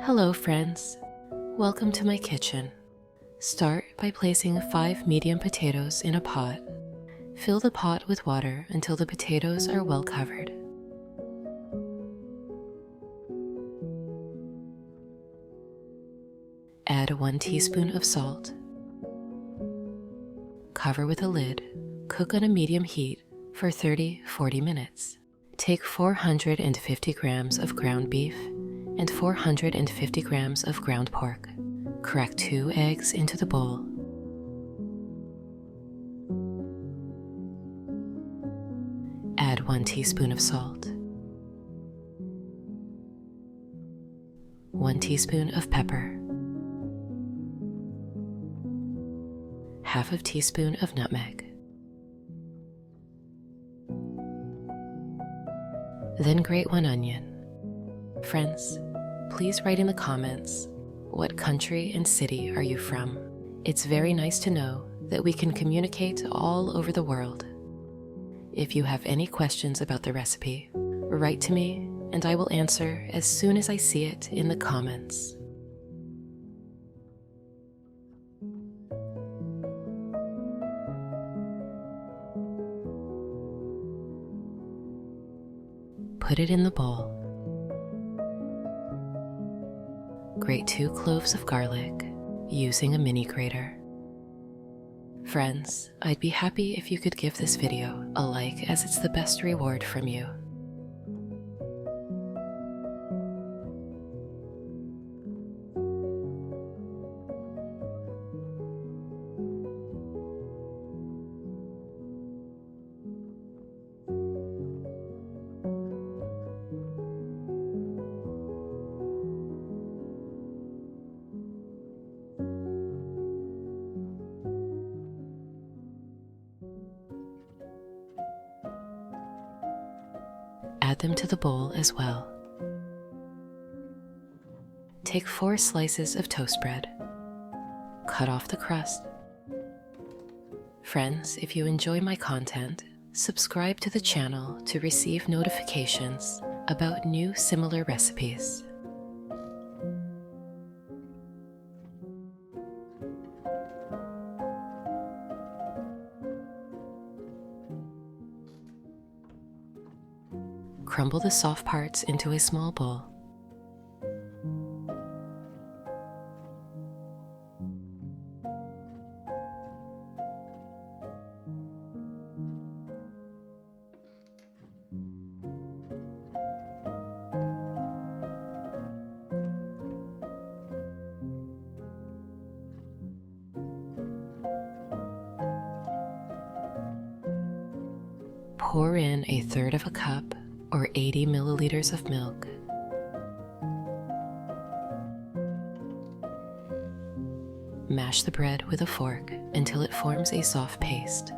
Hello friends, welcome to my kitchen. Start by placing 5 medium potatoes in a pot. Fill the pot with water until the potatoes are well covered. Add 1 teaspoon of salt. Cover with a lid. Cook on a medium heat for 30-40 minutes. Take 450 grams of ground beef and 450 grams of ground pork. Crack 2 eggs into the bowl. Add 1 teaspoon of salt, 1 teaspoon of pepper, ½ teaspoon of nutmeg. Then grate 1 onion. Friends, please write in the comments, what country and city are you from? It's very nice to know that we can communicate all over the world. If you have any questions about the recipe, write to me and I will answer as soon as I see it in the comments. Put it in the bowl. Grate 2 cloves of garlic using a mini grater. Friends, I'd be happy if you could give this video a like, as it's the best reward from you. Add them to the bowl as well. Take 4 slices of toast bread. Cut off the crust. Friends, if you enjoy my content, subscribe to the channel to receive notifications about new similar recipes. Crumble the soft parts into a small bowl. Pour in 1/3 cup or 80 milliliters of milk. Mash the bread with a fork until it forms a soft paste.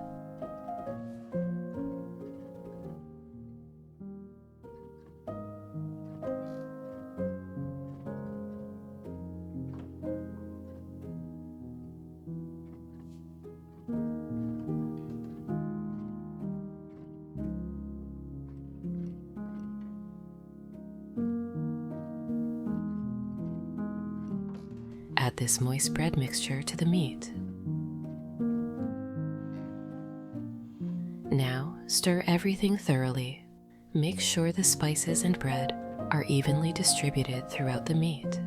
Add this moist bread mixture to the meat. Now, stir everything thoroughly. Make sure the spices and bread are evenly distributed throughout the meat.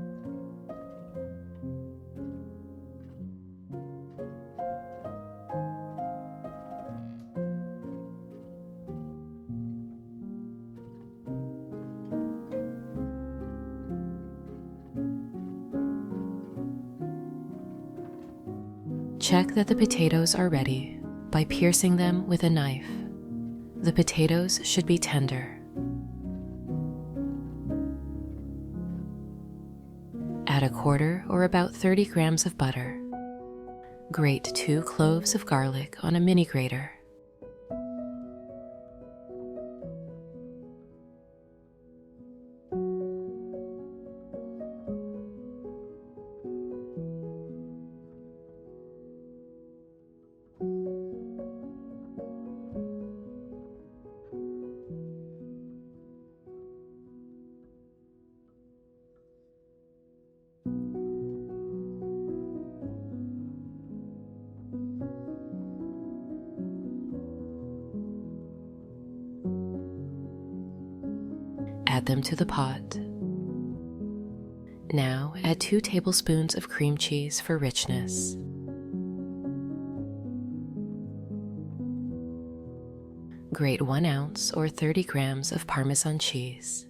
Check that the potatoes are ready by piercing them with a knife. The potatoes should be tender. Add 1/4 or about 30 grams of butter. Grate 2 cloves of garlic on a mini grater. add them to the pot. Now add 2 tablespoons of cream cheese for richness. Grate 1 ounce or 30 grams of Parmesan cheese.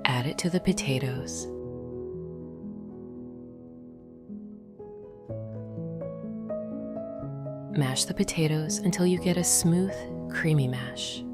Add it to the potatoes. Mash the potatoes until you get a smooth, creamy mash.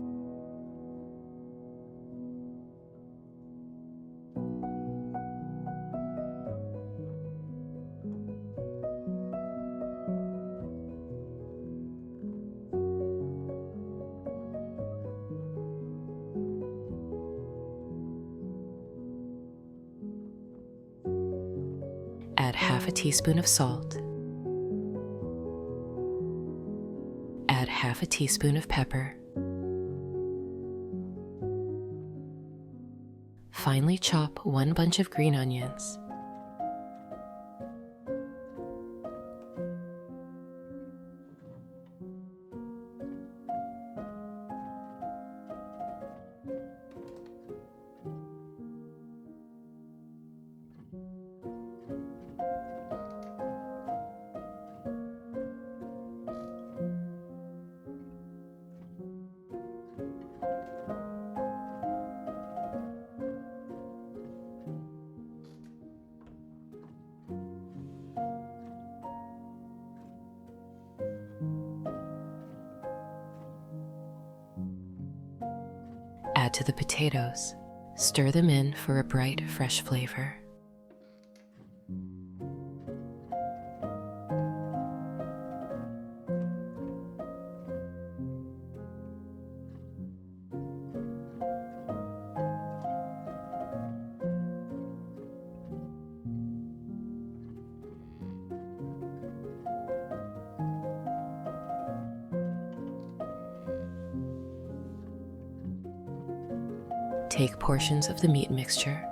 Add half a teaspoon of salt. Add half a teaspoon of pepper. Finely chop 1 bunch of green onions. Add to the potatoes. Stir them in for a bright, fresh flavor. Take portions of the meat mixture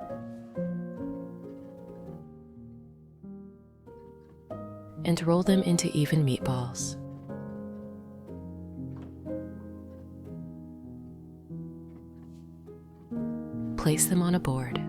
and roll them into even meatballs. Place them on a board.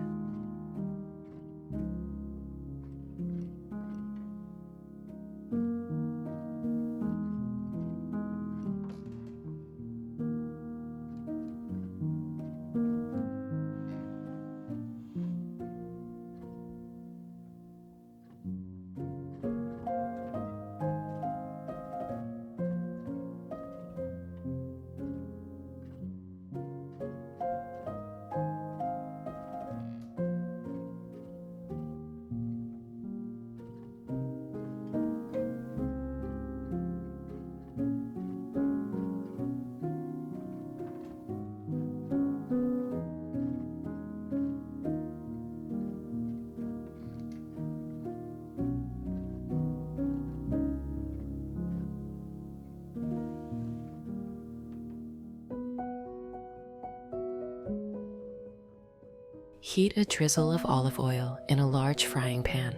Heat a drizzle of olive oil in a large frying pan.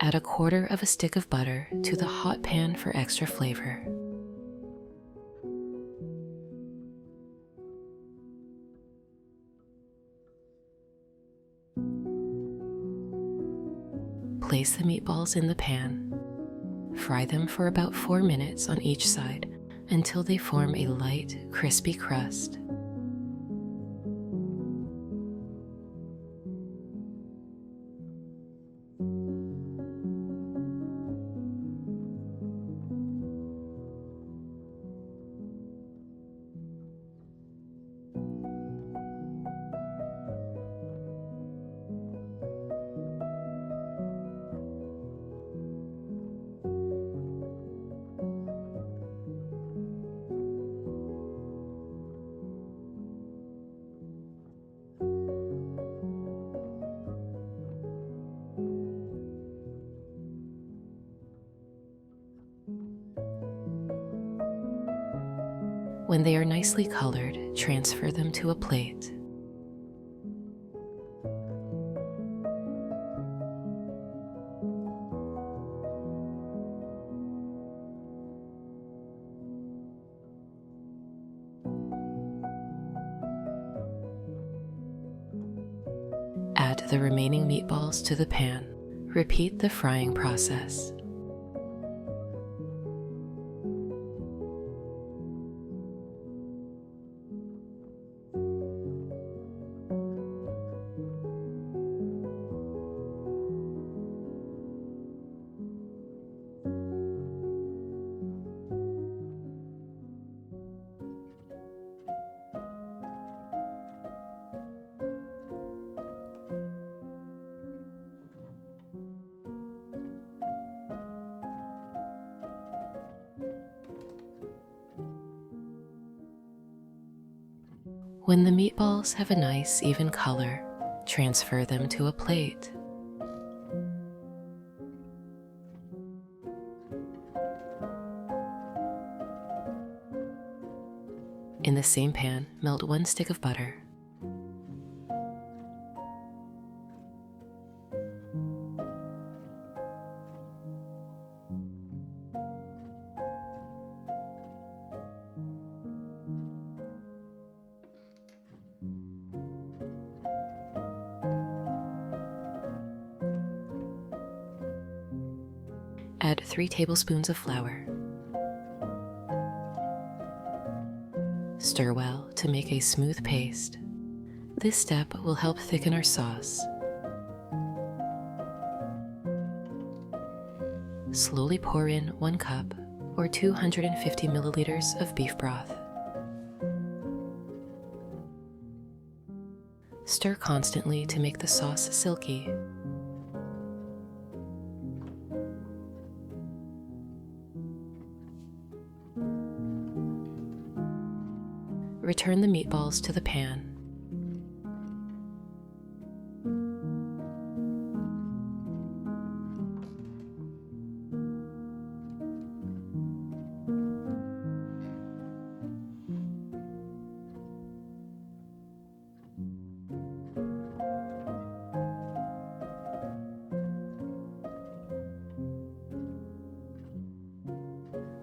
Add 1/4 stick of butter to the hot pan for extra flavor. Place the meatballs in the pan. Fry them for about 4 minutes on each side until they form a light, crispy crust. When they are nicely colored, transfer them to a plate. Add the remaining meatballs to the pan. Repeat the frying process. When the meatballs have a nice even color, transfer them to a plate. In the same pan, melt 1 stick of butter. Add 3 tablespoons of flour. Stir well to make a smooth paste. This step will help thicken our sauce. Slowly pour in 1 cup or 250 milliliters of beef broth. Stir constantly to make the sauce silky. Return the meatballs to the pan.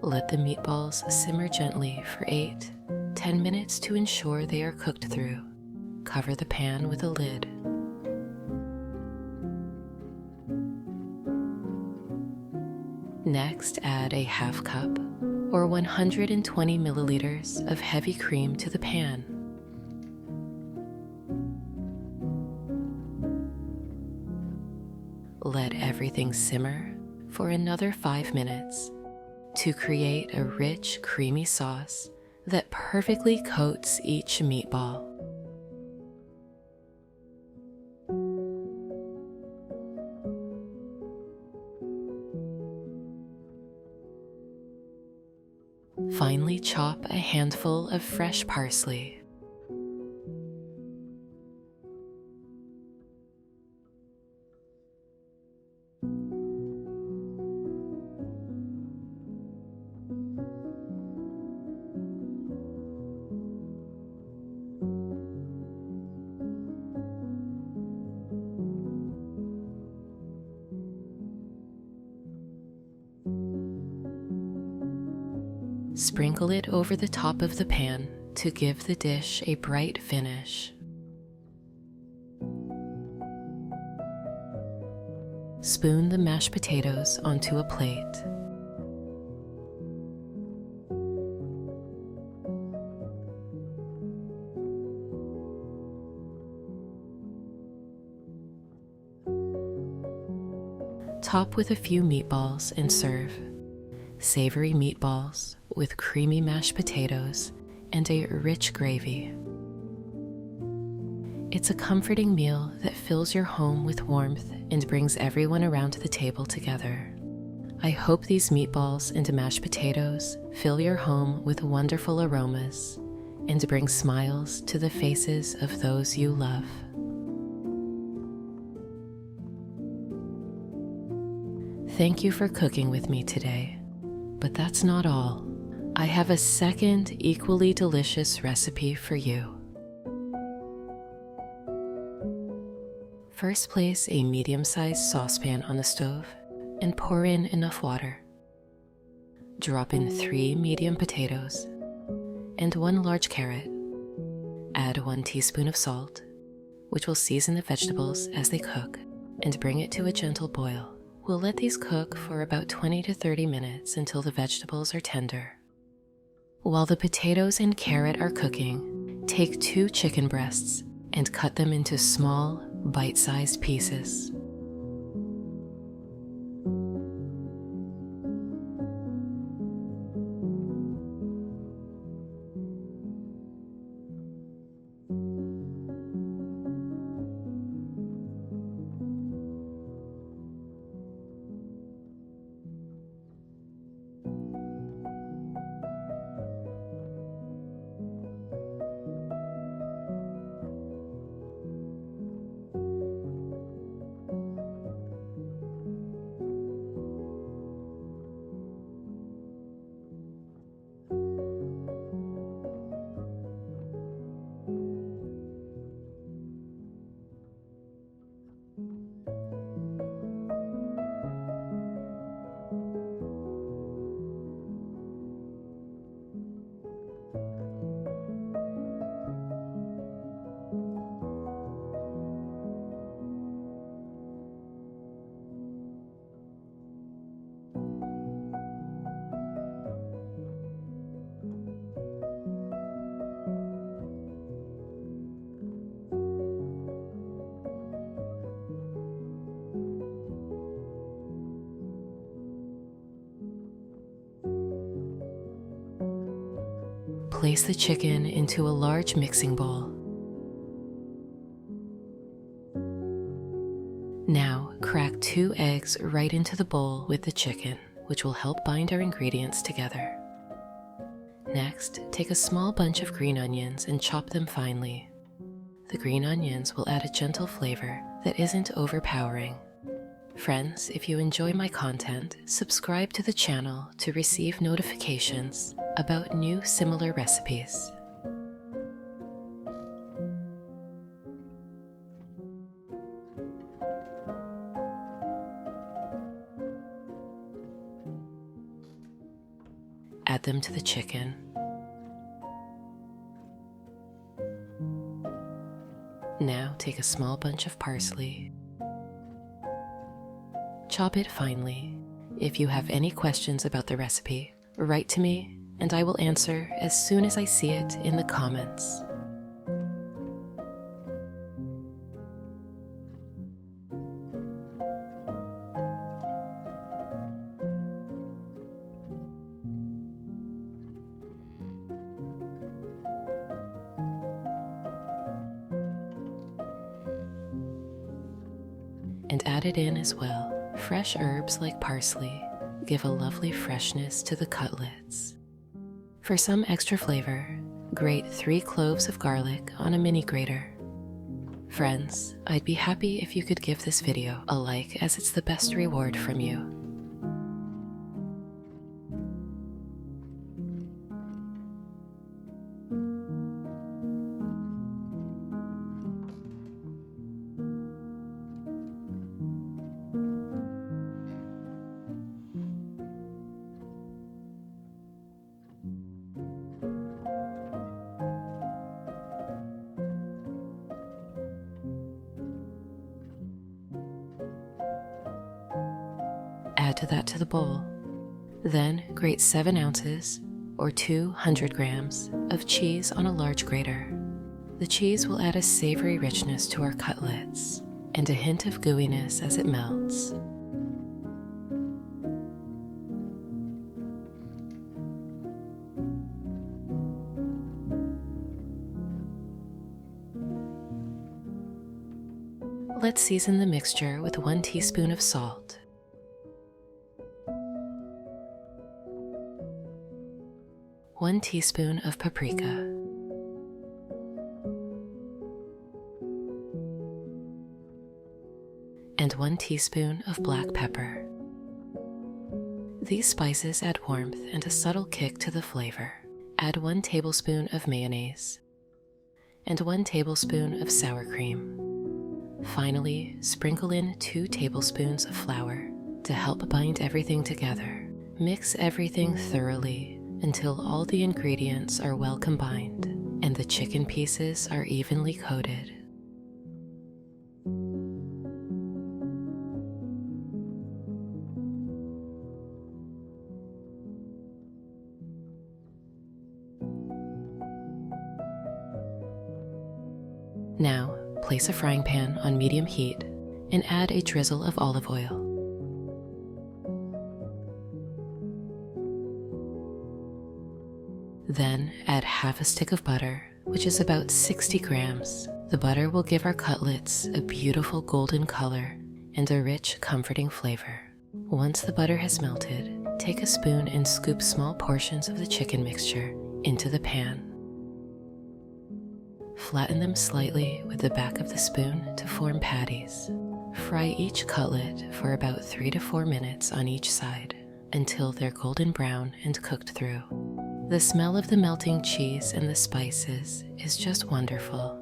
Let the meatballs simmer gently for 8-10 minutes to ensure they are cooked through. Cover the pan with a lid. Next, add a half cup or 120 milliliters of heavy cream to the pan. Let everything simmer for another 5 minutes to create a rich, creamy sauce that perfectly coats each meatball. Finally, chop a handful of fresh parsley. Sprinkle it over the top of the pan to give the dish a bright finish. Spoon the mashed potatoes onto a plate. Top with a few meatballs and serve. Savory meatballs with creamy mashed potatoes and a rich gravy. It's a comforting meal that fills your home with warmth and brings everyone around the table together. I hope these meatballs and mashed potatoes fill your home with wonderful aromas and bring smiles to the faces of those you love. Thank you for cooking with me today. But that's not all. I have a second equally delicious recipe for you. First, place a medium-sized saucepan on the stove and pour in enough water. Drop in 3 medium potatoes and 1 large carrot. Add 1 teaspoon of salt, which will season the vegetables as they cook, and bring it to a gentle boil. We'll let these cook for about 20 to 30 minutes until the vegetables are tender. While the potatoes and carrot are cooking, take 2 chicken breasts and cut them into small, bite-sized pieces. Place the chicken into a large mixing bowl. Now, crack 2 eggs right into the bowl with the chicken, which will help bind our ingredients together. Next, take a small bunch of green onions and chop them finely. The green onions will add a gentle flavor that isn't overpowering. Friends, if you enjoy my content, subscribe to the channel to receive notifications about new similar recipes. Add them to the chicken. Now take a small bunch of parsley. Chop it finely. If you have any questions about the recipe, write to me and I will answer as soon as I see it in the comments. And add it in as well. Fresh herbs like parsley give a lovely freshness to the cutlets. For some extra flavor, grate 3 cloves of garlic on a mini grater. Friends, I'd be happy if you could give this video a like, as it's the best reward from you. Add that to the bowl. Then grate 7 ounces or 200 grams of cheese on a large grater. The cheese will add a savory richness to our cutlets and a hint of gooiness as it melts. Let's season the mixture with 1 teaspoon of salt, 1 teaspoon of paprika, and 1 teaspoon of black pepper. These spices add warmth and a subtle kick to the flavor. Add 1 tablespoon of mayonnaise and 1 tablespoon of sour cream. Finally, sprinkle in 2 tablespoons of flour to help bind everything together. Mix everything thoroughly until all the ingredients are well combined and the chicken pieces are evenly coated. Now, place a frying pan on medium heat and add a drizzle of olive oil. Then add half a stick of butter, which is about 60 grams. The butter will give our cutlets a beautiful golden color and a rich, comforting flavor. Once the butter has melted, take a spoon and scoop small portions of the chicken mixture into the pan. Flatten them slightly with the back of the spoon to form patties. Fry each cutlet for about 3 to 4 minutes on each side until they're golden brown and cooked through. The smell of the melting cheese and the spices is just wonderful.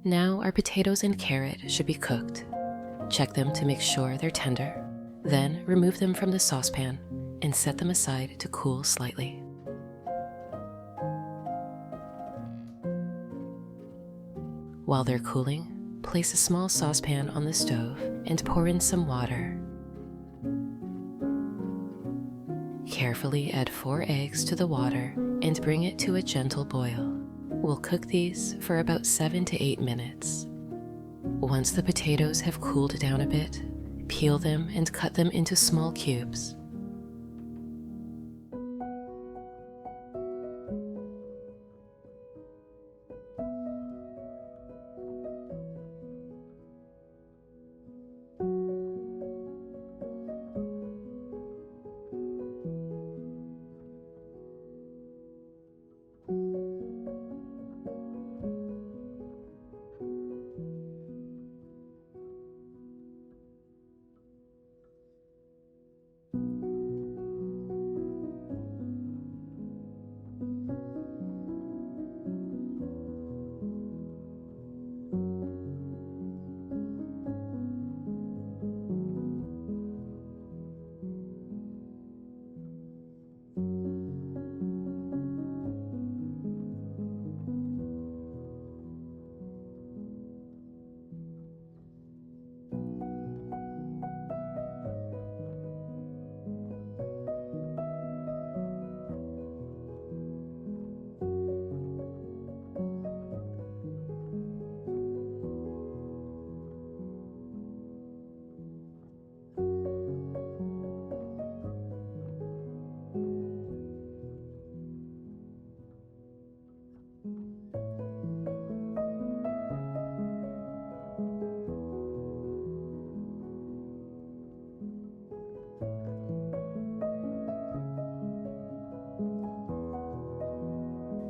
Now our potatoes and carrot should be cooked. Check them to make sure they're tender. Then remove them from the saucepan and set them aside to cool slightly. While they're cooling, place a small saucepan on the stove and pour in some water. Carefully add 4 eggs to the water and bring it to a gentle boil. We'll cook these for about 7 to 8 minutes. Once the potatoes have cooled down a bit, peel them and cut them into small cubes.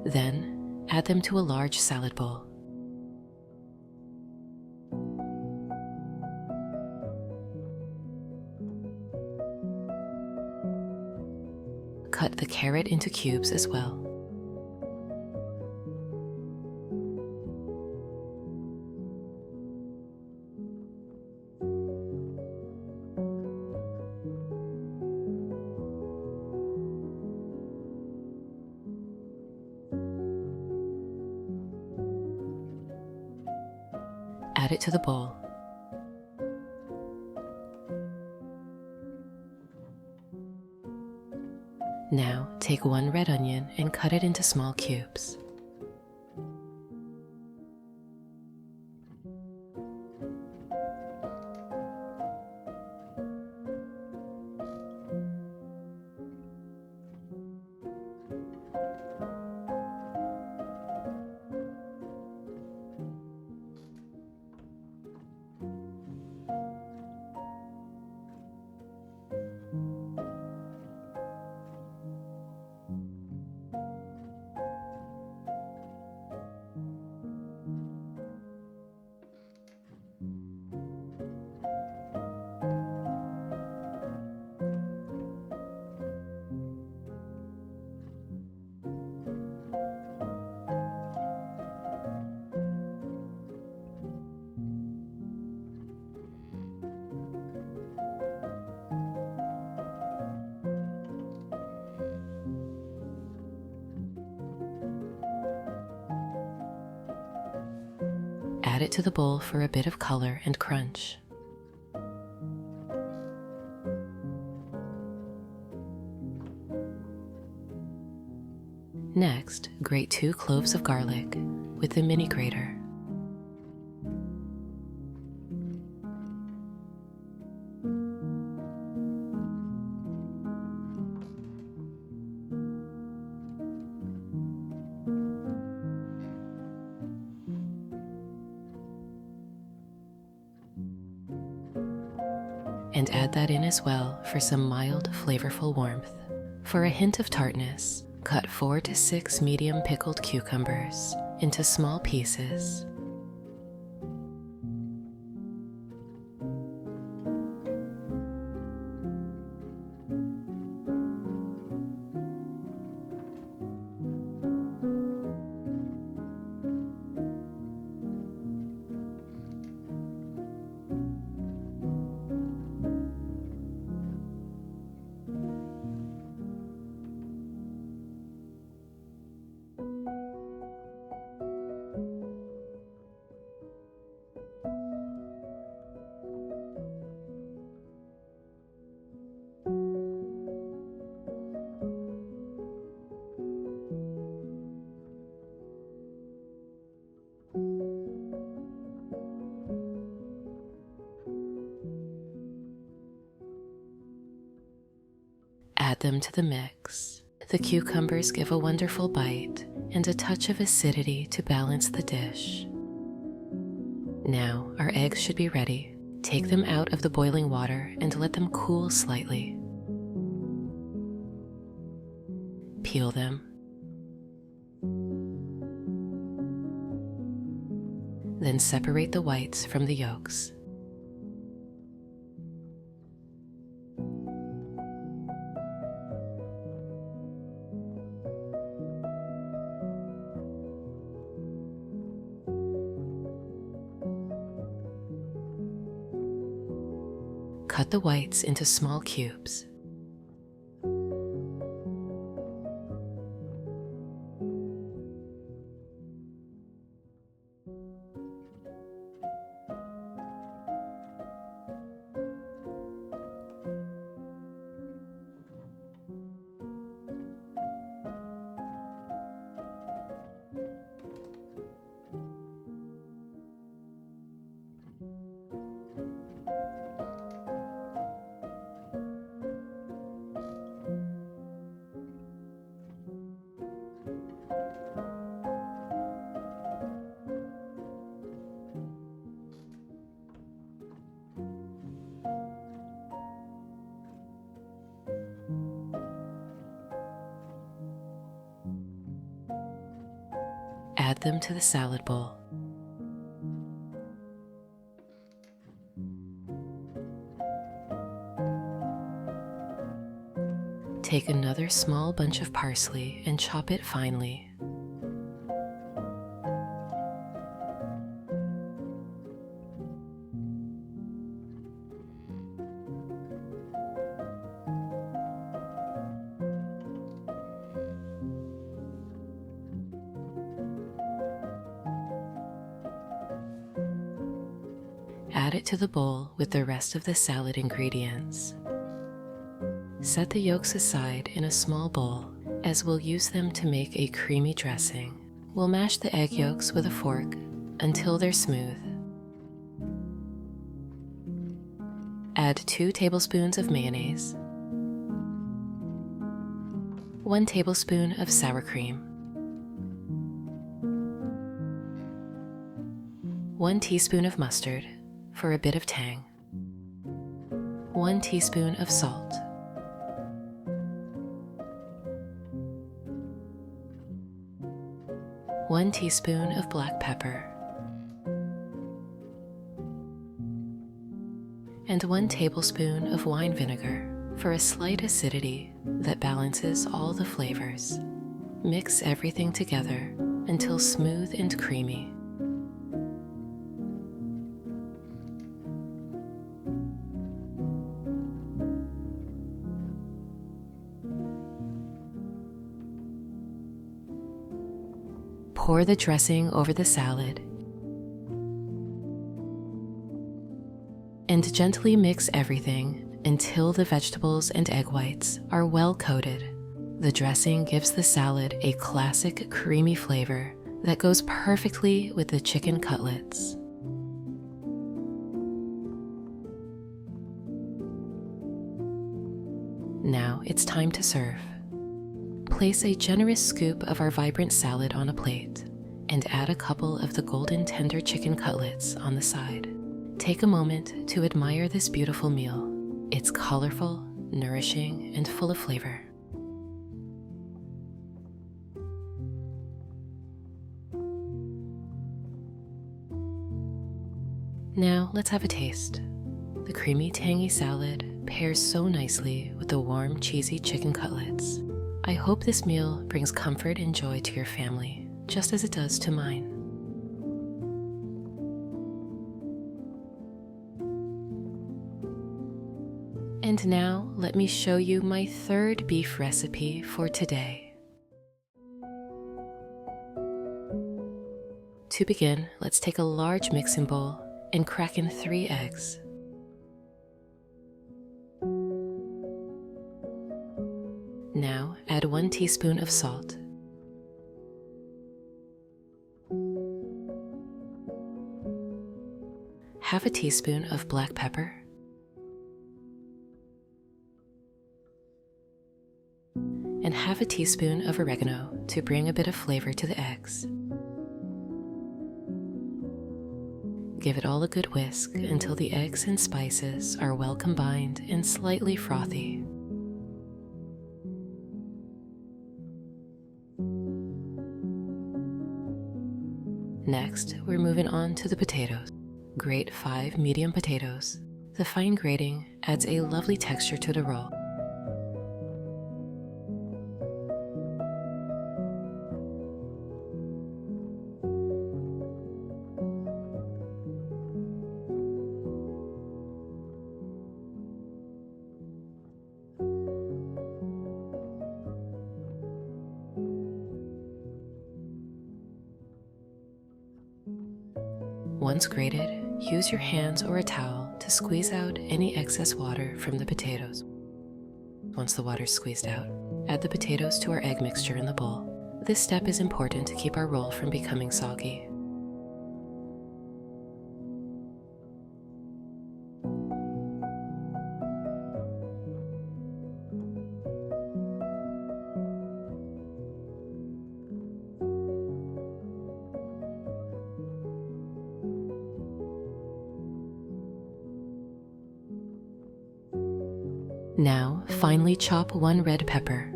Then, add them to a large salad bowl. Cut the carrot into cubes as well. Add it to the bowl. Now, take one red onion and cut it into small cubes. Add it to the bowl for a bit of color and crunch. Next, grate 2 cloves of garlic with the mini grater. And add that in as well for some mild, flavorful warmth. For a hint of tartness, cut 4 to 6 medium pickled cucumbers into small pieces. Add them to the mix. The cucumbers give a wonderful bite and a touch of acidity to balance the dish. Now, our eggs should be ready. Take them out of the boiling water and let them cool slightly. Peel them. Then separate the whites from the yolks. Cut the whites into small cubes. add them to the salad bowl. Take another small bunch of parsley and chop it finely. Add it to the bowl with the rest of the salad ingredients. Set the yolks aside in a small bowl, as we'll use them to make a creamy dressing. We'll mash the egg yolks with a fork until they're smooth. Add 2 tablespoons of mayonnaise, 1 tablespoon of sour cream, 1 teaspoon of mustard for a bit of tang, 1 teaspoon of salt, 1 teaspoon of black pepper, and 1 tablespoon of wine vinegar for a slight acidity that balances all the flavors. Mix everything together until smooth and creamy. Pour the dressing over the salad and gently mix everything until the vegetables and egg whites are well coated. The dressing gives the salad a classic creamy flavor that goes perfectly with the chicken cutlets. Now it's time to serve. Place a generous scoop of our vibrant salad on a plate and add a couple of the golden tender chicken cutlets on the side. Take a moment to admire this beautiful meal. It's colorful, nourishing, and full of flavor. Now let's have a taste. The creamy, tangy salad pairs so nicely with the warm, cheesy chicken cutlets. I hope this meal brings comfort and joy to your family, just as it does to mine. And now let me show you my third beef recipe for today. To begin, let's take a large mixing bowl and crack in 3 eggs. Now add 1 teaspoon of salt, half a teaspoon of black pepper, and half a teaspoon of oregano to bring a bit of flavor to the eggs. Give it all a good whisk until the eggs and spices are well combined and slightly frothy. Next, we're moving on to the potatoes. Grate 5 medium potatoes. The fine grating adds a lovely texture to the roll. Once grated, use your hands or a towel to squeeze out any excess water from the potatoes. Once the water is squeezed out, add the potatoes to our egg mixture in the bowl. This step is important to keep our roll from becoming soggy. Now, finely chop 1 red pepper.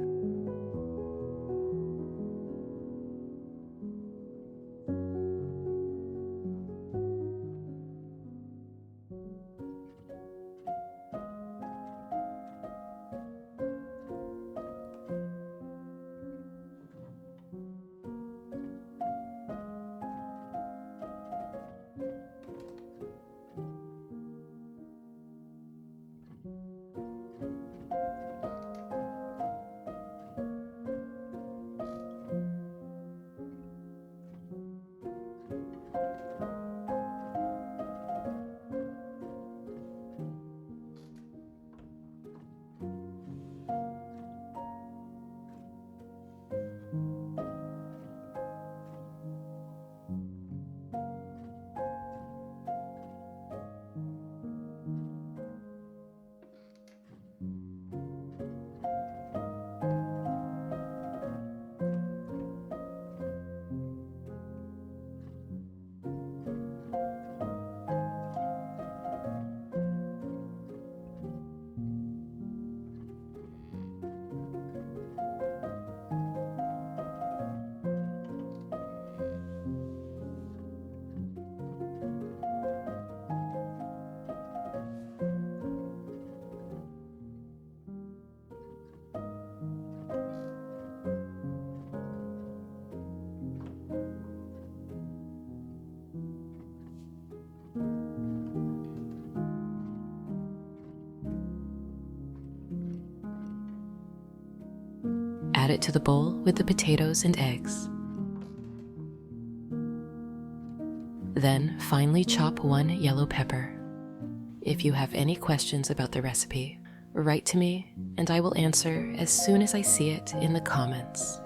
Add it to the bowl with the potatoes and eggs. Then finely chop 1 yellow pepper. If you have any questions about the recipe, write to me and I will answer as soon as I see it in the comments.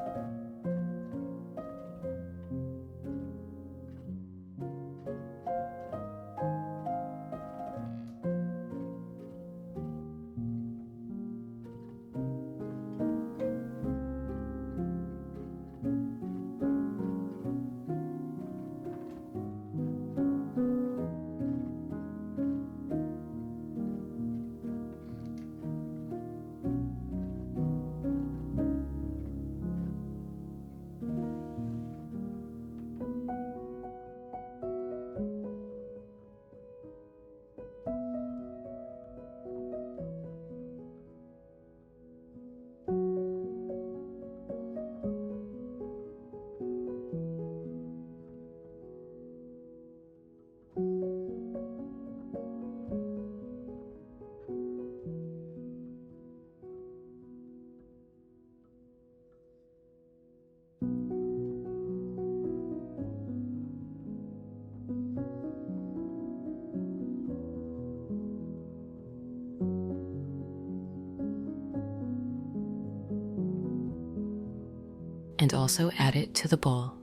And also add it to the bowl.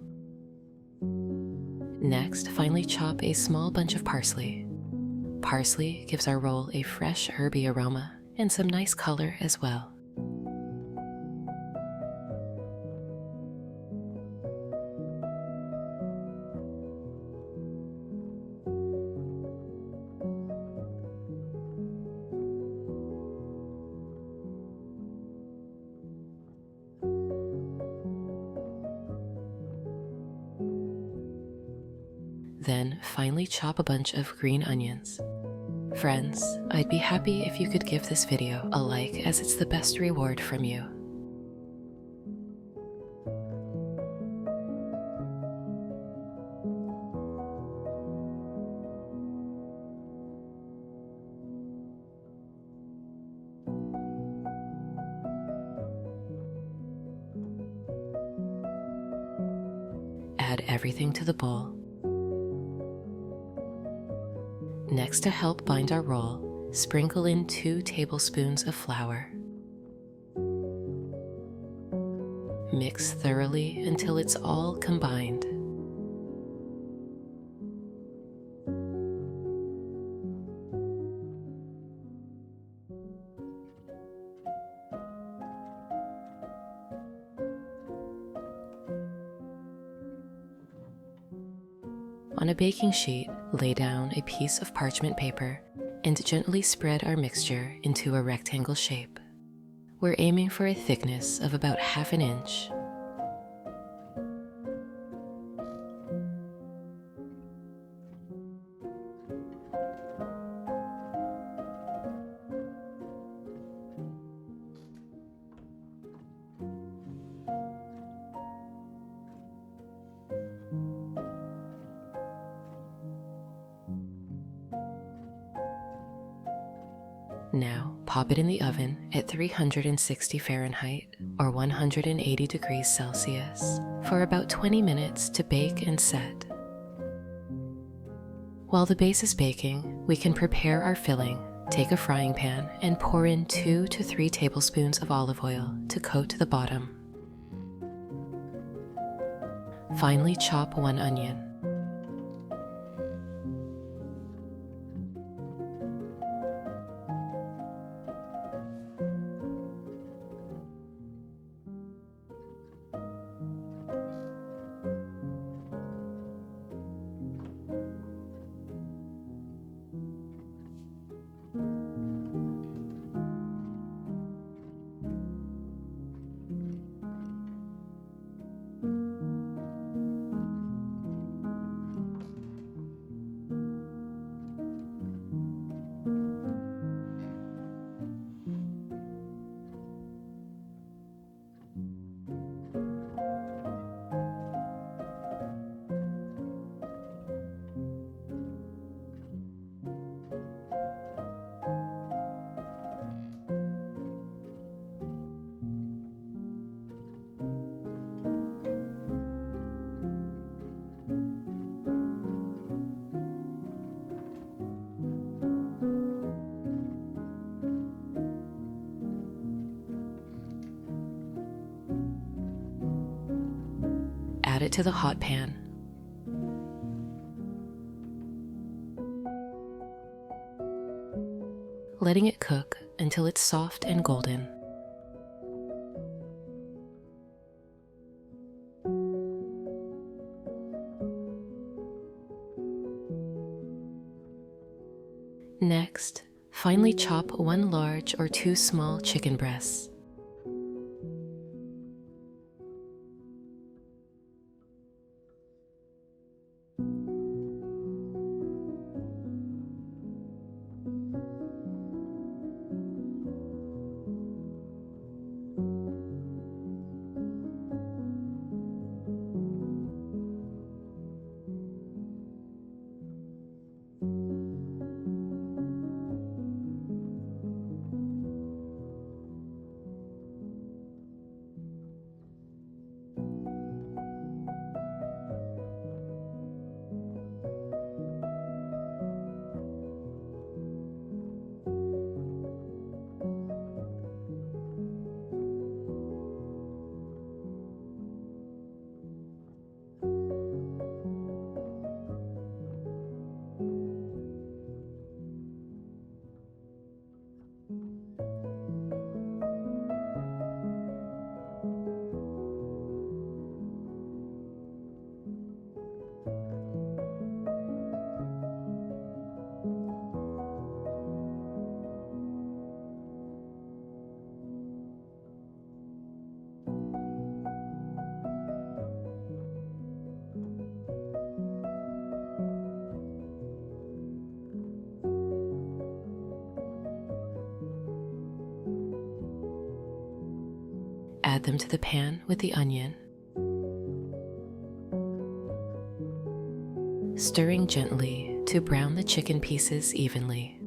Next, finely chop a small bunch of parsley. Parsley gives our roll a fresh herby aroma and some nice color as well. Then finely chop a bunch of green onions. Friends, I'd be happy if you could give this video a like, as it's the best reward from you. Add everything to the bowl. Next, to help bind our roll, sprinkle in 2 tablespoons of flour. Mix thoroughly until it's all combined. On a baking sheet, lay down a piece of parchment paper and gently spread our mixture into a rectangle shape. We're aiming for a thickness of about 1/2 inch. Now, pop it in the oven at 360 Fahrenheit or 180 degrees Celsius for about 20 minutes to bake and set. While the base is baking, we can prepare our filling. Take a frying pan and pour in 2 to 3 tablespoons of olive oil to coat the bottom. Finely chop 1 onion. Add it to the hot pan. Letting it cook until it's soft and golden. Next, finely chop 1 large or 2 small chicken breasts. Add them to the pan with the onion, stirring gently to brown the chicken pieces evenly.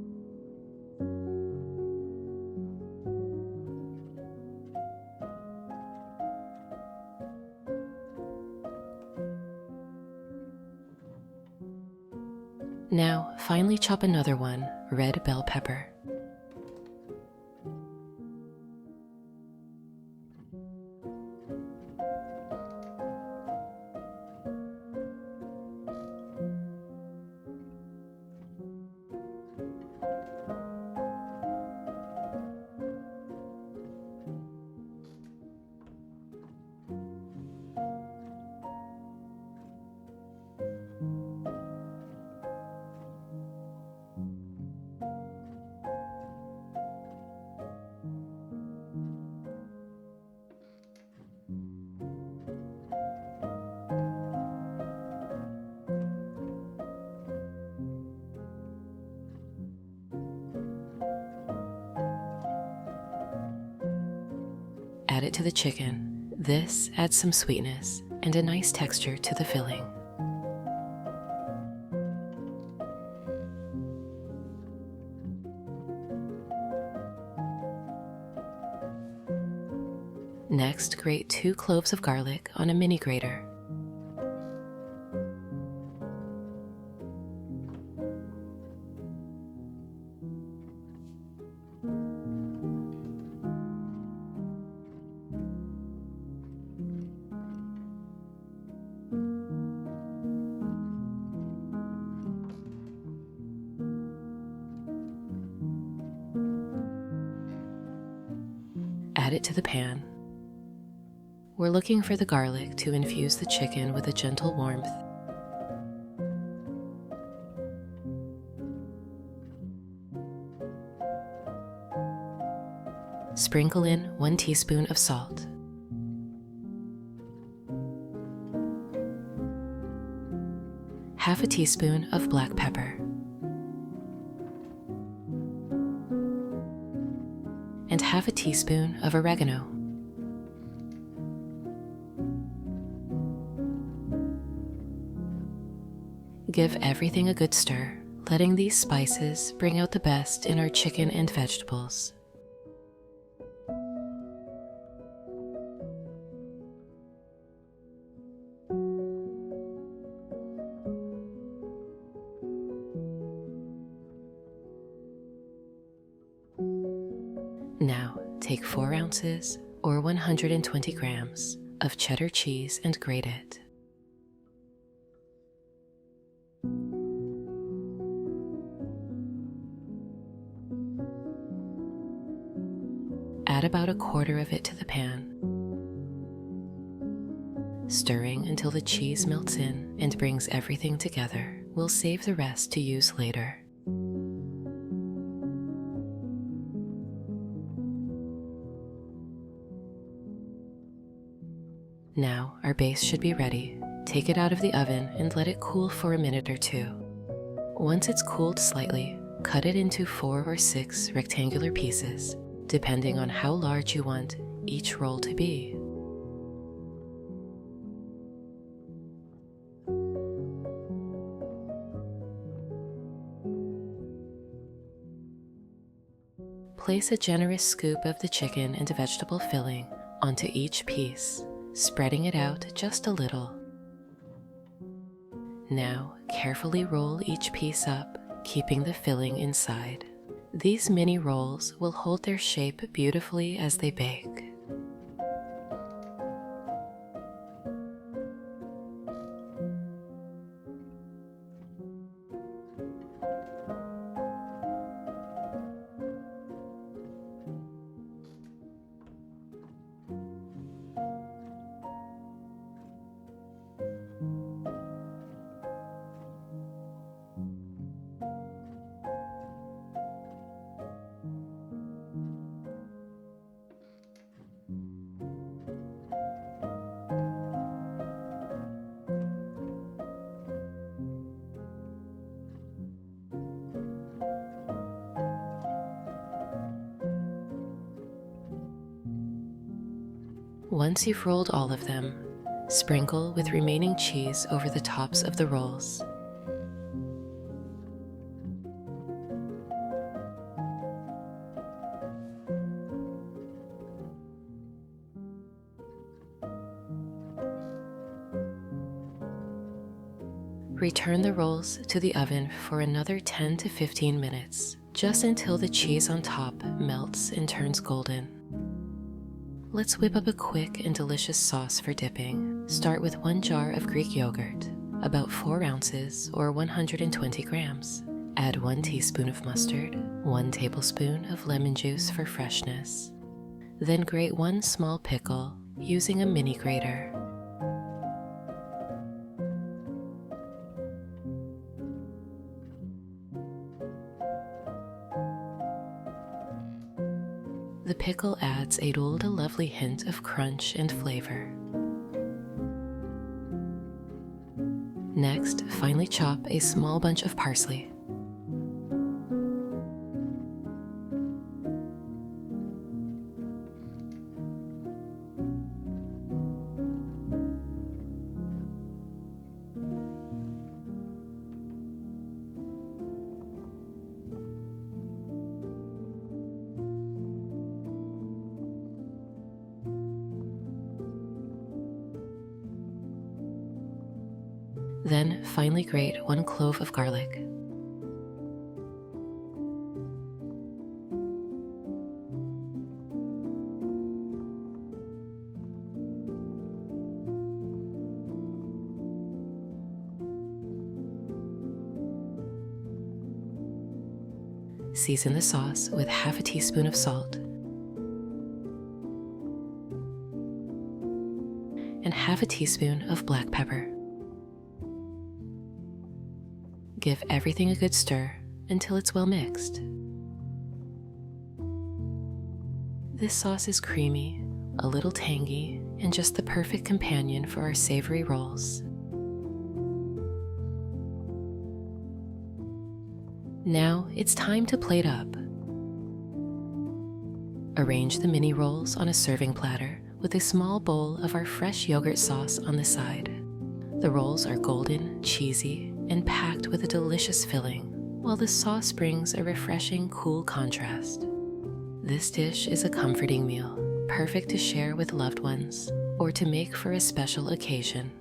Now, finely chop another one, red bell pepper. Add it to the chicken. This adds some sweetness and a nice texture to the filling. Next, grate 2 cloves of garlic on a mini grater. Add it to the pan. We're looking for the garlic to infuse the chicken with a gentle warmth. Sprinkle in 1 teaspoon of salt. Half a teaspoon of black pepper. And half a teaspoon of oregano. Give everything a good stir, letting these spices bring out the best in our chicken and vegetables. Now, take 4 ounces or 120 grams of cheddar cheese and grate it. Add about 1/4 of it to the pan, stirring until the cheese melts in and brings everything together. We'll save the rest to use later. Now our base should be ready. Take it out of the oven and let it cool for a minute or 2. Once it's cooled slightly, cut it into 4 or 6 rectangular pieces, depending on how large you want each roll to be. Place a generous scoop of the chicken and vegetable filling onto each piece, spreading it out just a little. Now, carefully roll each piece up, keeping the filling inside. These mini rolls will hold their shape beautifully as they bake. Once you've rolled all of them, sprinkle with remaining cheese over the tops of the rolls. Return the rolls to the oven for another 10 to 15 minutes, just until the cheese on top melts and turns golden. Let's whip up a quick and delicious sauce for dipping. Start with 1 jar of Greek yogurt, about 4 ounces or 120 grams. Add 1 teaspoon of mustard, 1 tablespoon of lemon juice for freshness. Then grate 1 small pickle using a mini grater. The pickle adds a lovely hint of crunch and flavor. Next, finely chop a small bunch of parsley. Then finely grate 1 clove of garlic. Season the sauce with half a teaspoon of salt and half a teaspoon of black pepper. Give everything a good stir until it's well mixed. This sauce is creamy, a little tangy, and just the perfect companion for our savory rolls. Now it's time to plate up. Arrange the mini rolls on a serving platter with a small bowl of our fresh yogurt sauce on the side. The rolls are golden, cheesy, and packed with a delicious filling, while the sauce brings a refreshing, cool contrast. This dish is a comforting meal, perfect to share with loved ones or to make for a special occasion.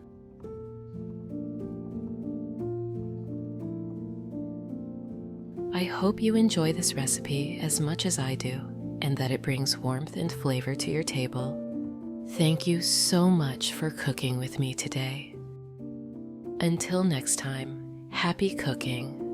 I hope you enjoy this recipe as much as I do, and that it brings warmth and flavor to your table. Thank you so much for cooking with me today. Until next time, happy cooking.